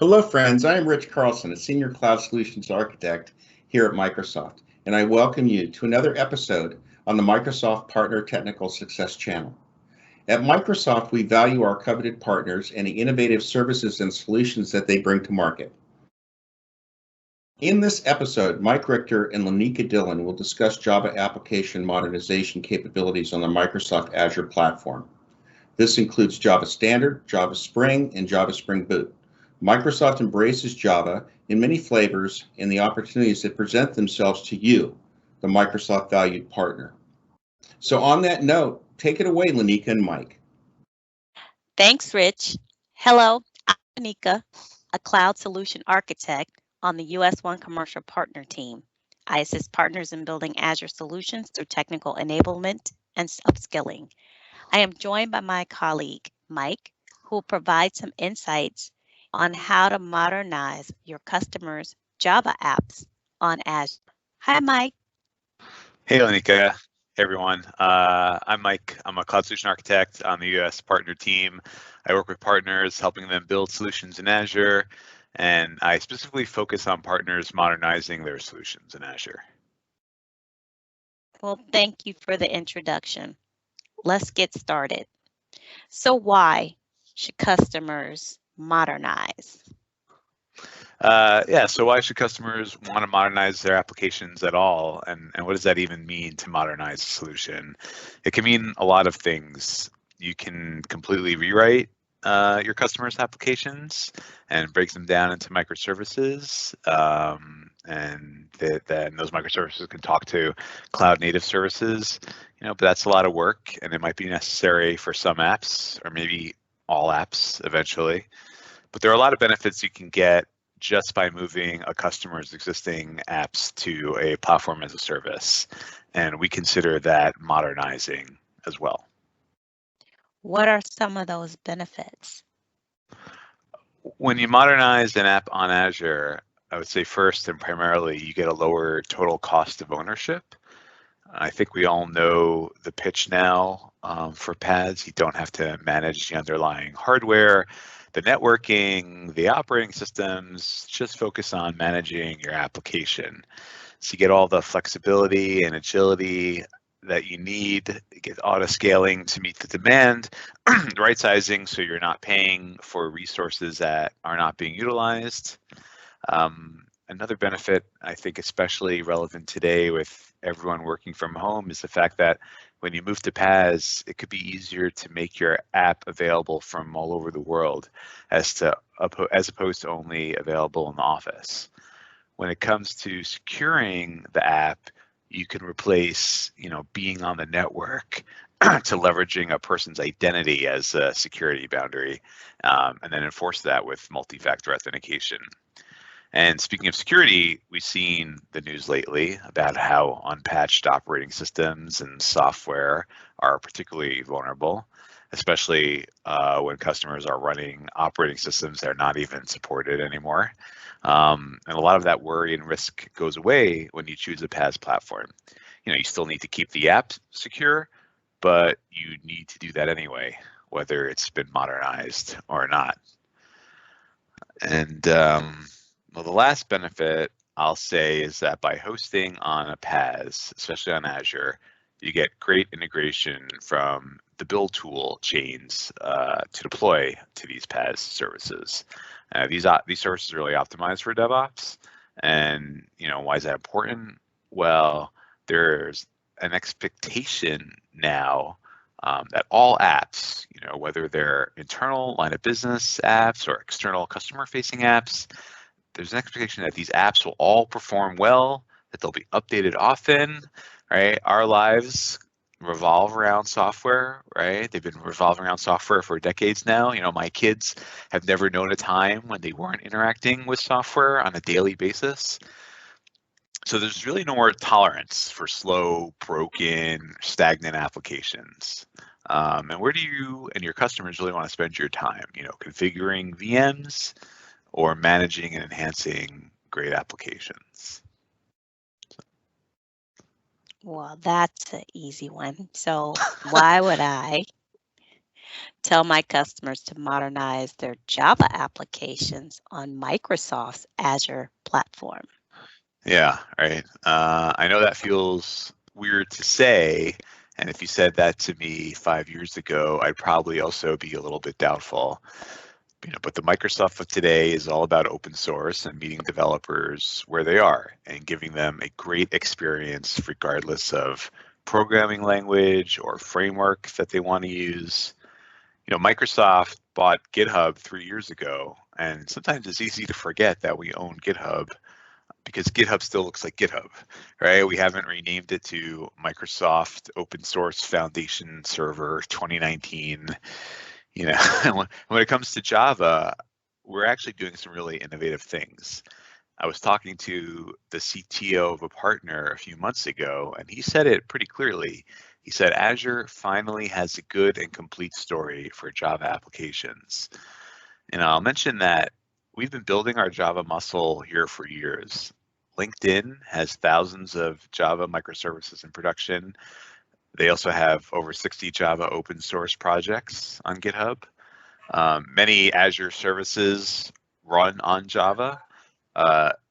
Hello, friends. I am Rich Carlson, a Senior Cloud Solutions Architect here at Microsoft, and I welcome you to another episode on the Microsoft Partner Technical Success Channel. At Microsoft, we value our coveted partners and the innovative services and solutions that they bring to market. In this episode, Mike Richter and LaNika Dillon will discuss Java application modernization capabilities on the Microsoft Azure platform. This includes Java Standard, Java Spring, and Java Spring Boot. Microsoft embraces Java in many flavors and the opportunities that present themselves to you, the Microsoft valued partner. So on that note, take it away, LaNika and Mike. Thanks, Rich. Hello, I'm LaNika, a cloud solution architect on the US One Commercial Partner team. I assist partners in building Azure solutions through technical enablement and upskilling. I am joined by my colleague, Mike, who will provide some insights on how to modernize your customers' Java apps on Azure. Hi, Mike. Hey, LaNika. Hey, everyone. I'm Mike. I'm a cloud solution architect on the US partner team. I work with partners, helping them build solutions in Azure, and I specifically focus on partners modernizing their solutions in Azure. Well, thank you for the introduction. Let's get started. So why should customers modernize? So why should customers want to modernize their applications at all? And what does that even mean to modernize a solution? It can mean a lot of things. You can completely rewrite your customers' applications and break them down into microservices, and then those microservices can talk to cloud native services. But that's a lot of work, and it might be necessary for some apps, or maybe all apps eventually. But there are a lot of benefits you can get just by moving a customer's existing apps to a platform as a service, and we consider that modernizing as well. What are some of those benefits? When you modernize an app on Azure, I would say first and primarily you get a lower total cost of ownership. I think we all know the pitch now for PaaS. You don't have to manage the underlying hardware, the networking, the operating systems. Just focus on managing your application. So you get all the flexibility and agility that you need. You get auto scaling to meet the demand, right sizing so you're not paying for resources that are not being utilized. Another benefit, I think especially relevant today with everyone working from home, is the fact that when you move to PaaS, it could be easier to make your app available from all over the world as opposed to only available in the office. When it comes to securing the app, you can replace, being on the network to leveraging a person's identity as a security boundary, and then enforce that with multi-factor authentication. And speaking of security, we've seen the news lately about how unpatched operating systems and software are particularly vulnerable, especially when customers are running operating systems that are not even supported anymore. And a lot of that worry and risk goes away when you choose a PaaS platform. You still need to keep the app secure, but you need to do that anyway, whether it's been modernized or not. And well, the last benefit I'll say is that by hosting on a PaaS, especially on Azure, you get great integration from the build tool chains to deploy to these PaaS services. These services are really optimized for DevOps, and why is that important? Well, there's an expectation now that all apps, whether they're internal line of business apps or external customer-facing apps, there's an expectation that these apps will all perform well, that they'll be updated often, right? Our lives revolve around software, right? They've been revolving around software for decades now. My kids have never known a time when they weren't interacting with software on a daily basis. So there's really no more tolerance for slow, broken, stagnant applications. And where do you and your customers really want to spend your time? Configuring VMs or managing and enhancing great applications? Well, that's an easy one. So why would I tell my customers to modernize their Java applications on Microsoft's Azure platform? Yeah, right. I know that feels weird to say, and if you said that to me 5 years ago, I'd probably also be a little bit doubtful. But the Microsoft of today is all about open source and meeting developers where they are and giving them a great experience regardless of programming language or framework that they want to use. Microsoft bought GitHub 3 years ago, and sometimes it's easy to forget that we own GitHub because GitHub still looks like GitHub, right? We haven't renamed it to Microsoft Open Source Foundation Server 2019. When it comes to Java, we're actually doing some really innovative things. I was talking to the CTO of a partner a few months ago, and he said it pretty clearly. He said Azure finally has a good and complete story for Java applications. And I'll mention that we've been building our Java muscle here for years. LinkedIn has thousands of Java microservices in production. They also have over 60 Java open source projects on GitHub. Many Azure services run on Java.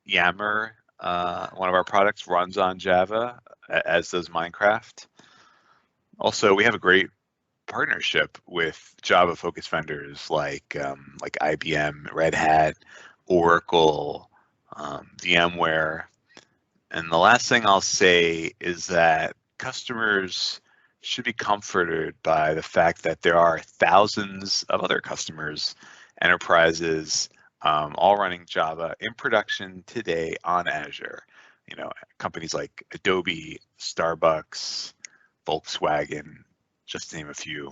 Yammer, one of our products, runs on Java, as does Minecraft. Also, we have a great partnership with Java-focused vendors like IBM, Red Hat, Oracle, VMware. And the last thing I'll say is that customers should be comforted by the fact that there are thousands of other customers, enterprises, all running Java in production today on Azure. Companies like Adobe, Starbucks, Volkswagen, just to name a few.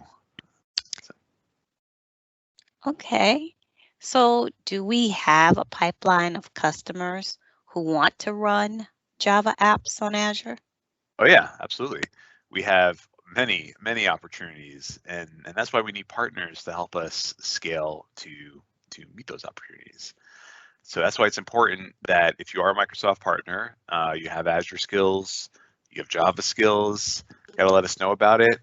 Okay. So do we have a pipeline of customers who want to run Java apps on Azure? Oh yeah, absolutely. We have many, many opportunities, and that's why we need partners to help us scale to meet those opportunities. So that's why it's important that if you are a Microsoft partner, you have Azure skills, you have Java skills, you gotta let us know about it,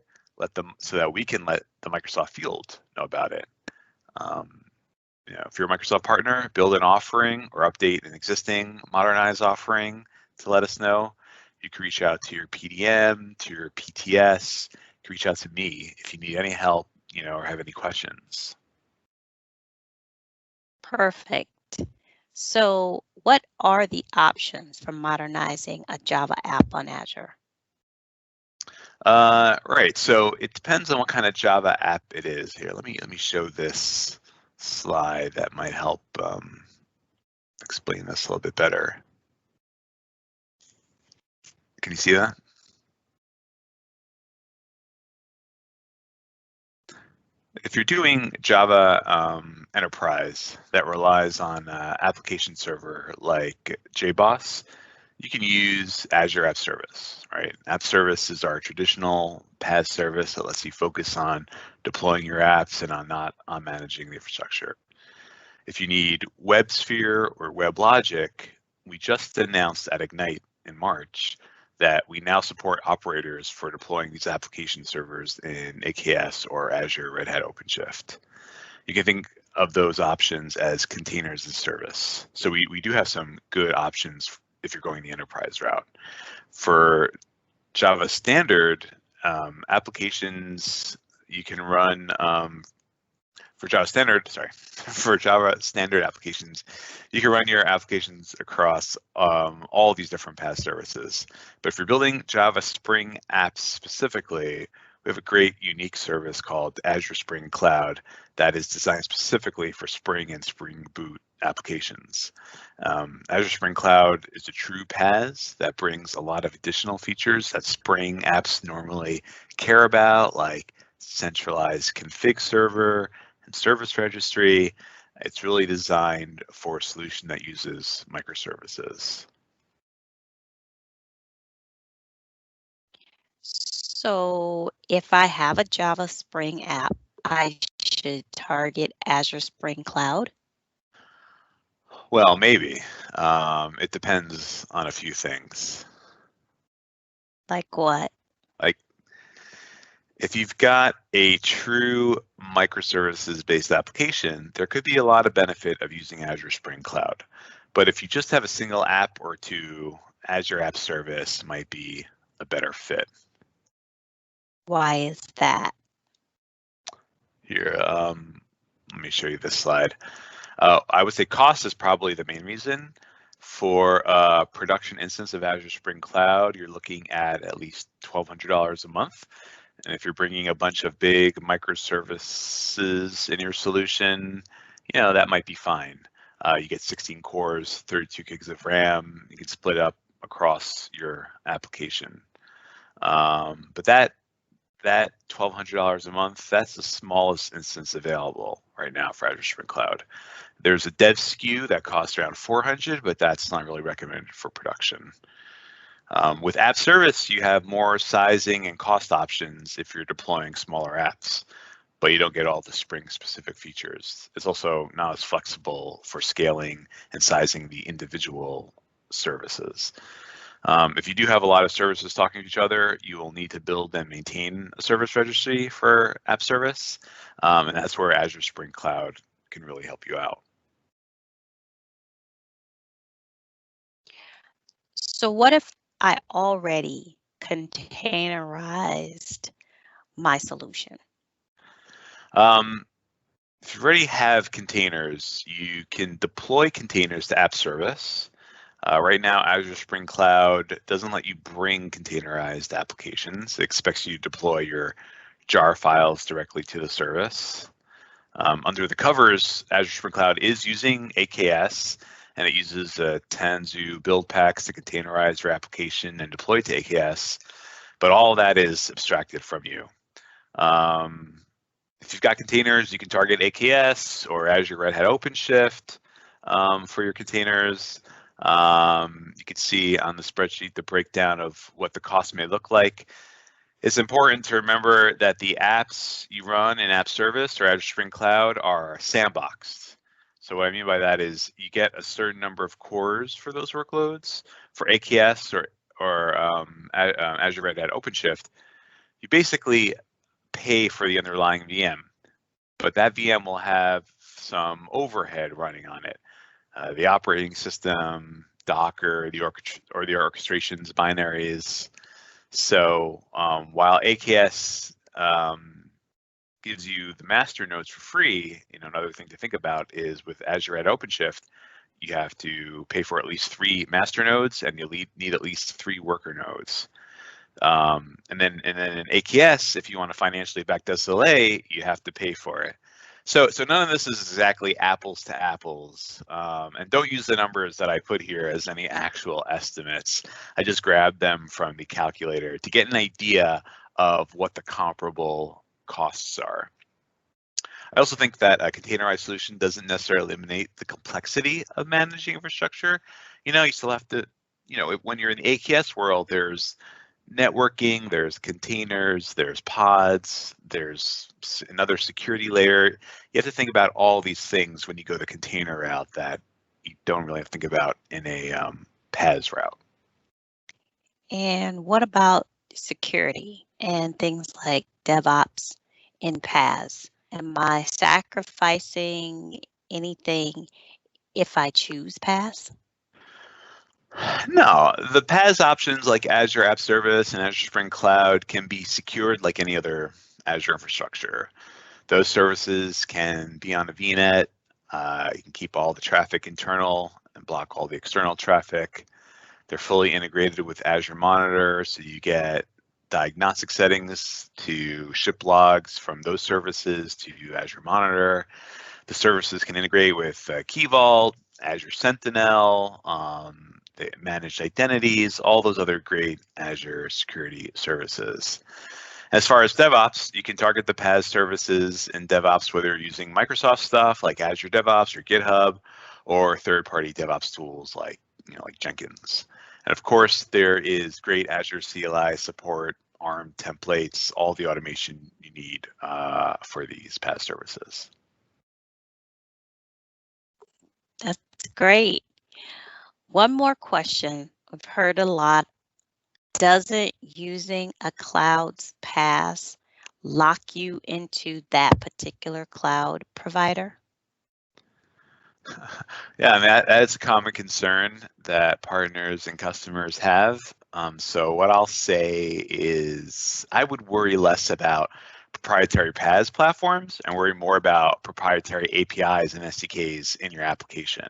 so that we can let the Microsoft field know about it. If you're a Microsoft partner, build an offering or update an existing Modernize offering to let us know. You can reach out to your PDM, to your PTS. You can reach out to me if you need any help, or have any questions. Perfect. So what are the options for modernizing a Java app on Azure? Right. So it depends on what kind of Java app it is. Here, let me show this slide that might help explain this a little bit better. Can you see that? If you're doing Java Enterprise that relies on application server like JBoss, you can use Azure App Service, right? App Service is our traditional PaaS service that lets you focus on deploying your apps and not on managing the infrastructure. If you need WebSphere or WebLogic, we just announced at Ignite in March that we now support operators for deploying these application servers in AKS or Azure Red Hat OpenShift. You can think of those options as containers as service. So we do have some good options if you're going the enterprise route. For Java standard applications, you can run for Java standard applications, you can run your applications across all these different PaaS services. But if you're building Java Spring apps specifically, we have a great unique service called Azure Spring Cloud that is designed specifically for Spring and Spring Boot applications. Azure Spring Cloud is a true PaaS that brings a lot of additional features that Spring apps normally care about, like centralized config server and service registry. It's really designed for a solution that uses microservices. So if I have a Java Spring app, I should target Azure Spring Cloud? Well, maybe. It depends on a few things. Like what? Like If you've got a true microservices-based application, there could be a lot of benefit of using Azure Spring Cloud. But if you just have a single app or two, Azure App Service might be a better fit. Why is that? Here, let me show you this slide. I would say cost is probably the main reason. For a production instance of Azure Spring Cloud, you're looking at least $1,200 a month. And if you're bringing a bunch of big microservices in your solution, that might be fine. You get 16 cores, 32 gigs of RAM. You can split up across your application. But that $1,200 a month, that's the smallest instance available right now for Azure Spring Cloud. There's a dev SKU that costs around $400, but that's not really recommended for production. With App Service, you have more sizing and cost options if you're deploying smaller apps, but you don't get all the Spring-specific features. It's also not as flexible for scaling and sizing the individual services. If you do have a lot of services talking to each other, you will need to build and maintain a service registry for App Service, and that's where Azure Spring Cloud can really help you out. So what if I already containerized my solution? If you already have containers, you can deploy containers to App Service. Right now, Azure Spring Cloud doesn't let you bring containerized applications. It expects you to deploy your jar files directly to the service. Under the covers, Azure Spring Cloud is using AKS, and it uses Tanzu build packs to containerize your application and deploy to AKS, but all of that is abstracted from you. If you've got containers, you can target AKS or Azure Red Hat OpenShift for your containers. You can see on the spreadsheet the breakdown of what the cost may look like. It's important to remember that the apps you run in App Service or Azure Spring Cloud are sandboxed. So what I mean by that is you get a certain number of cores for those workloads. For AKS or Azure Red Hat OpenShift, you basically pay for the underlying VM, but that VM will have some overhead running on it. The operating system, Docker, the orchestrations binaries. So while AKS gives you the master nodes for free, another thing to think about is with Azure at OpenShift, you have to pay for at least 3 master nodes, and you'll need at least 3 worker nodes. And then in AKS, if you want to financially back SLA, you have to pay for it. So none of this is exactly apples to apples, and don't use the numbers that I put here as any actual estimates. I just grabbed them from the calculator to get an idea of what the comparable costs are. I also think that a containerized solution doesn't necessarily eliminate the complexity of managing infrastructure. You still have to, when you're in the AKS world, there's networking, there's containers, there's pods, there's another security layer. You have to think about all these things when you go the container route that you don't really have to think about in a PaaS route. And what about security and things like DevOps in PaaS? Am I sacrificing anything if I choose PaaS? No, the PaaS options like Azure App Service and Azure Spring Cloud can be secured like any other Azure infrastructure. Those services can be on a VNet. You can keep all the traffic internal and block all the external traffic. They're fully integrated with Azure Monitor, so you get diagnostic settings to ship logs from those services to Azure Monitor. The services can integrate with Key Vault, Azure Sentinel, they managed identities, all those other great Azure security services. As far as DevOps, you can target the PaaS services in DevOps, whether you're using Microsoft stuff like Azure DevOps or GitHub, or third-party DevOps tools like Jenkins. And of course, there is great Azure CLI support, ARM templates, all the automation you need for these PaaS services. That's great. One more question. I've heard a lot. Doesn't using a cloud's PaaS lock you into that particular cloud provider? Yeah, I mean, that's a common concern that partners and customers have. So what I'll say is I would worry less about proprietary PaaS platforms and worry more about proprietary APIs and SDKs in your application,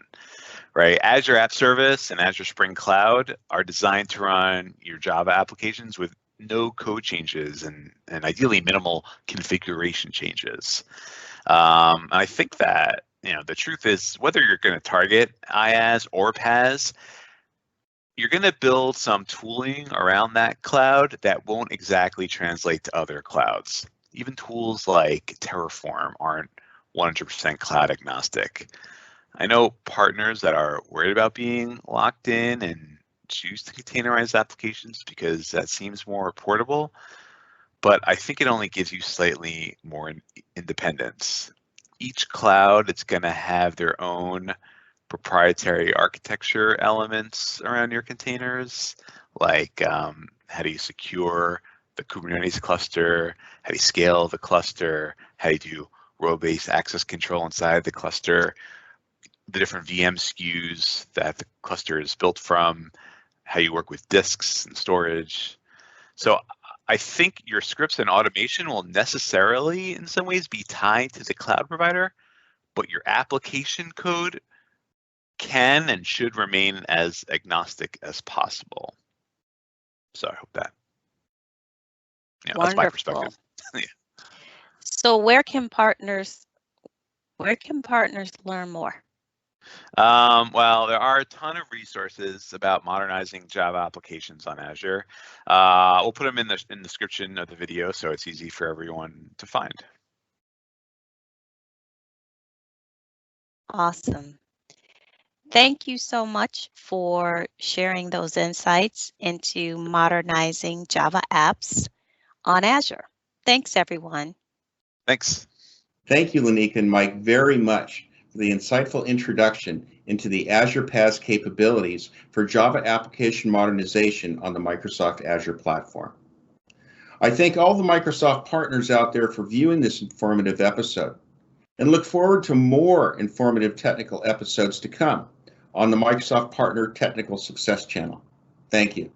right? Azure App Service and Azure Spring Cloud are designed to run your Java applications with no code changes and ideally minimal configuration changes. I think that, the truth is whether you're going to target IaaS or PaaS, you're going to build some tooling around that cloud that won't exactly translate to other clouds. Even tools like Terraform aren't 100% cloud agnostic. I know partners that are worried about being locked in and choose to containerize applications because that seems more portable, but I think it only gives you slightly more independence. Each cloud, it's going to have their own proprietary architecture elements around your containers, like how do you secure the Kubernetes cluster, how do you scale the cluster, how do you do role-based access control inside the cluster, the different VM SKUs that the cluster is built from, how you work with disks and storage. So I think your scripts and automation will necessarily, in some ways, be tied to the cloud provider, but your application code can and should remain as agnostic as possible. So I hope that, that's my perspective. Yeah. So where can partners learn more? Well, there are a ton of resources about modernizing Java applications on Azure. We'll put them in the description of the video so it's easy for everyone to find. Awesome. Thank you so much for sharing those insights into modernizing Java apps on Azure. Thanks, everyone. Thanks. Thank you, LaNika and Mike, very much for the insightful introduction into the Azure PaaS capabilities for Java application modernization on the Microsoft Azure platform. I thank all the Microsoft partners out there for viewing this informative episode and look forward to more informative technical episodes to come on the Microsoft Partner Technical Success Channel. Thank you.